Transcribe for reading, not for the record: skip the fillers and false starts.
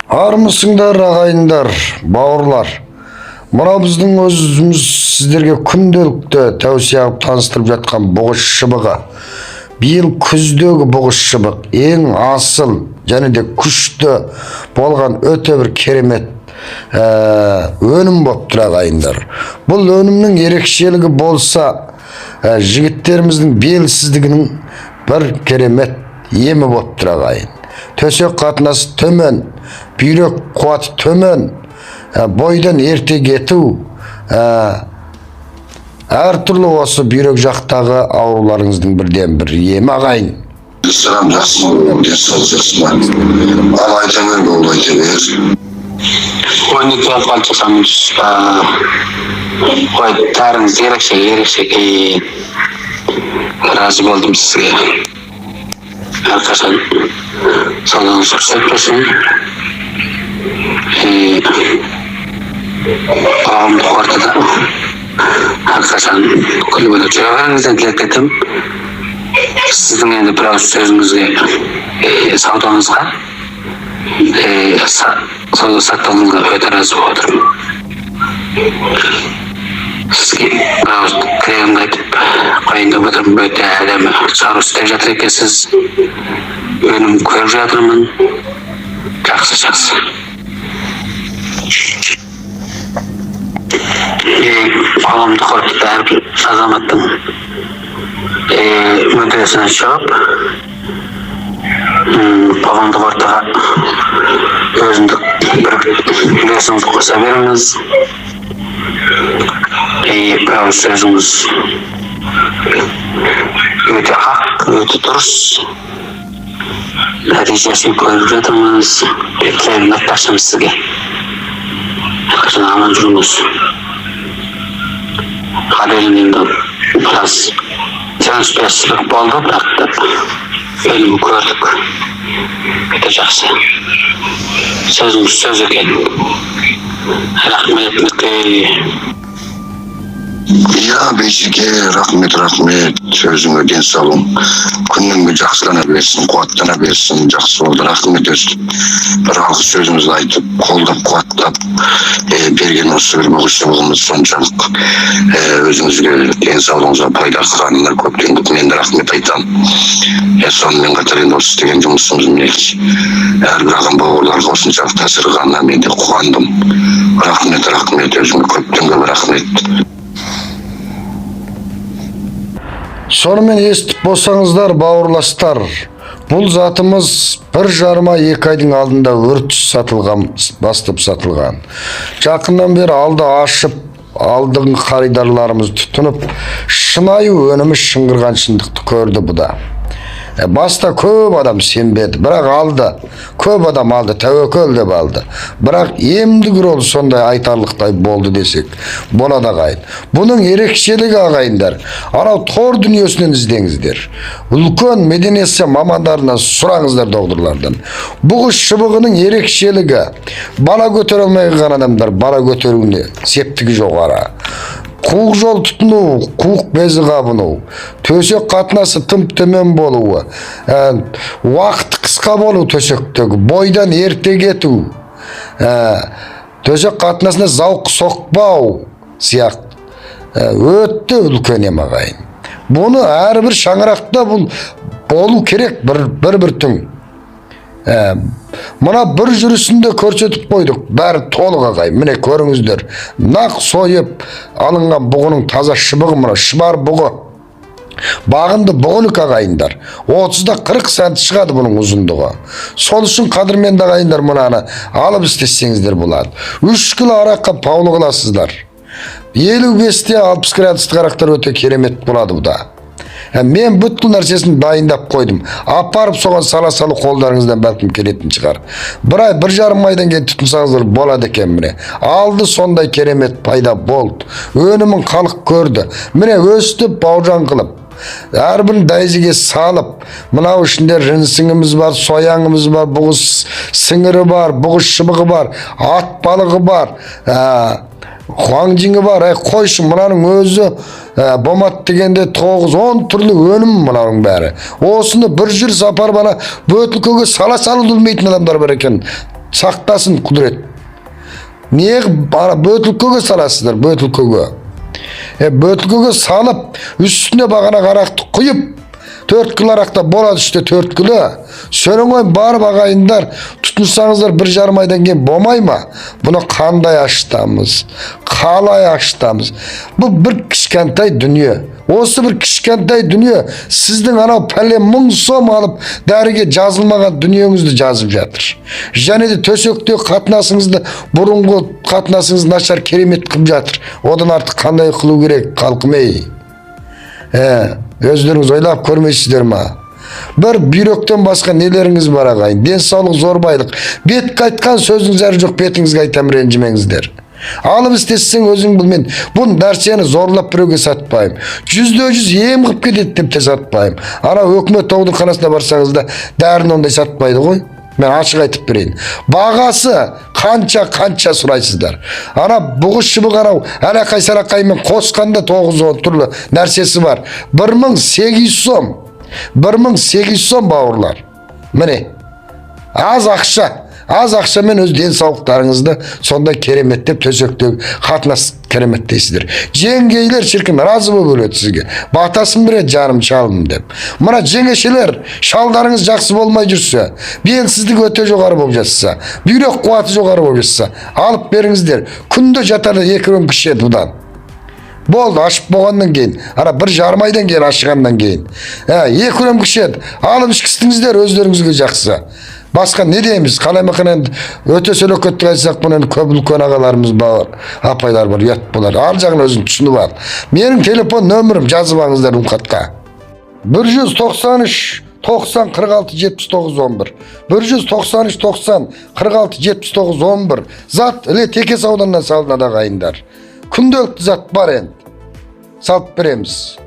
Армысыңдар ағайындар, бауырлар. Мына біздің өзіміз сіздерге күнделікті тәусе қылып таныстырып жатқан бұғыс шыбығы. Биыл күздегі бұғыс шыбық ең асыл және де күшті болған өте бір керемет өнім болып тұр ағайындар. Бұл өнімнің ерекшелігі болса, жігіттеріміздің белсіздігінің бір керемет емі болып тұр ағайын. Төсек қатынасы төмен, бүйрек қуаты төмен, бойдан ерте кету, әртүрлі осы бүйрек жақтағы ауруларыңыздың бірден бір емі ағайын. Саған жақсы денсаулық жақсы ал айта бер, ол айта бер. 12 қалып жасамыз. Қой, тарыңыз ерекше разы болдым сізге. Әрқашан саудаңыз ұқсат болсын. Қоғамдық ортада әрқашан күліп өтіп жүре беріңізден тілек етем. Сіздің енді бір ауыз сөзіңізге, саудаңызға, сауда саттығыңызға өте разы болып отырмын. Сізге бір ауыз тілегімді айтып қойындап отырмын. Өте әдемі шығару істеп жатыр екенсіз. Өнім көріп жатырмын. Жақсы. Қоғамдық ортада әрбір азаматтың мүддесінен шығып, қоғамдық ортаға өзіндік бір үлесіңізді қоса беріңіз. Bir ауыз сөзіңіз өте ақ, өте дұрыс. Нәтижесін көріп жатырмыз. Тілегімді айтпақшымыз сізге. Әрқашан аман жүріңіз. Қадірім енді біраз сенсіпесіздік болды, бірақ өнімі көрдік. Өте жақсы. Сөзіңіз сөз екен. Рахмет Нүке. Ya Бейшеке, рахмет. Сөзіңе денсаулығың күніңе жақсылана берсін, қуаттана берсін. Жақсы болды, рахмет өстіп. Бір алғы сөзімізді айтып, қолдап, қуаттап берген осы бір бұғыс шыбығымыз соншалық өзіңізге денсаулығыңызға пайда қылғанына көптен мен де рахмет айтам. Сонымен қатар енді осы істеген жұмысымыз мінекей. Әрбір ағам бауырларға осыншалық тәсір қылғанына мен де қуандым. Рахмет, өзіңе көптен көп рахмет. Сонымен естіп болсаңыздар, бауырластар, бұл затымыз 1,5-2 айдың алдында өртіс бастап сатылған. Жақыннан бері алды ашып, алдың қаридарларымыз тұтынып, шынайы өнімі шыңғырған шындықты көрді бұда. Баста көп адам сенбеді, бірақ алды. Көп адам алды, тәуекел деп алды. Бірақ емдік рол сондай айтарлықтай болды десек болады ағайын. Бұның ерекшелігі ағайындар, анау тор дүниесінен іздеңіздер. Үлкен меденесі мамандарынан сұраңыздар, доғдырлардан. Бұғыс шыбығының ерекшелігі, бала көтере алмай қалған адамдар бала көтеруіне септігі жоғары. Қуық жол тұтыну, қуық безі қабыну, төсек қатынасы тым төмен болуы, уақыт қысқа болу төсектегі, бойдан ерте кету, төсек қатынасына зауқ соқпау сияқты өтті үлкен ем ағайын. Бұны әрбір шаңырақта бұл болу керек бір түн. Мұна бір жүрісінде көрсетіп қойдық, бәрі толық ағайын. Міне көріңіздер, нақ сойып алынған бұғының таза шыбығы, мұна шыбар бұғы. Бағынды бұғылық ағайындар. 30-40 сәнті шығады бұның ұзындығы. Сол үшін қадірменді ағайындар мұнаны алып істесеңіздер болады. 3 кило араққа паулы қыласыздар. 55-те 60 градус қарақтар өте керемет болады бұда. Мен бүткіл нәрсесін дайындап қойдым. Апарып соған сала-салы қолдарыңыздан бәлкім келетін шығар. Бір ай, 1,5 айдан кейін тұтынсаңыздар болады екен міне. Алды сондай керемет пайда болды. Өнімін халық көрді. Міне өстіп бауыржан қылып. Әрбірін дайзеге салып, мынау ішінде рінсіңіміз бар, сояңымыз бар, бұғыс сіңірі бар, бұғыс шыбығы бар, ат балығы бар, хуаңжиңі бар. Қойшы, мұнаның өзі бомат дегенде 9-10 түрлі өнім мұнаның бәрі. Осыны бір жүр сапар бана бөтілкөге сала-салы үлмейтін адамдар бар екен. Сақтасын құдірет. Не бөтілкөге саласыздар, бөтілкөге. Бөтілкөге салып, үстіне бағана қарақты құйып, 4 кило арақта болады іште 4 кило. Сөніңой барып ағайындар, тұтынсаңыздар 1,5 айдан кейін болмай ма? Бұны қандай ашытамыз? Қалай ашытамыз? Бұл бір кішкентай дүние. Осы бір кішкентай дүние сіздің анау пәле 1000 сом алып дәріге жазылмаған дүниеңізді жазып жатыр. Және де төсекте қатынасыңызды, бұрынғы қатынасыңыз нашар керемет қылып жатыр. Одан артық қандай қылу керек, қалқымай? Өздеріңіз ойлап көрмейсіздер ма? Бір бүйректен басқа нелеріңіз бар ағайын? Денсаулық, зорбайлық. Бет қайтқан сөзіңіз әрі жоқ, бетіңізге айтам, ренжімеңіздер. Алып істесең өзің білмен. Бұл нәрсені зорлап біреуге сатпайым. 100% ем қып кетеді деп те сатпайым. Ана өкімет ауруханасына барсаңыз да дәріні ондай сатпайды ғой. Мен ашық айтып берейін. Бағасы қанша сұрайсыздар. Ана бұғыз шыбық анау әлақай сарақаймен қосқанда 9-10 түрлі нәрсесі бар. 1800 сом. 1800 сом бауырлар. Міне. Аз ақшамен өз денсаулықтарыңызды сонда кереметтеп төсектегі қатынас кереметтейсіздер. Жеңгейлер шіркін разы болып өледі сізге. Батасын береді жаным шалым деп. Мына жеңешелер шалдарыңыз жақсы болмай жүрсе, белсіздік өте жоғары болып жатса, бүйрек қуаты жоғары болып жатса, алып беріңіздер. Күнде жатарда 2 рөмкі ішеді бұдан. Болды, ашып болғаннан кейін, 1,5 айдан кейін ашығаннан кейін. 2 рөмкі ішеді. Алып ішкістіңіздер өздеріңізге жақсы. Басқа не дейміз? Қалай мақынан өте сөлекетті айтсақ, бұнан көп үлкен ағаларымыз бар, апайлар бар, ұят болар. Ар жағын өзің түсініп ал. Менің телефон нөмірім жазып алыңыздар хатқа. 193 90 46 79 11. 193 90 46 79 11. Зат іле Текес ауданынан салынады ағайындар. Күнделікті зат бар енді. Салып береміз.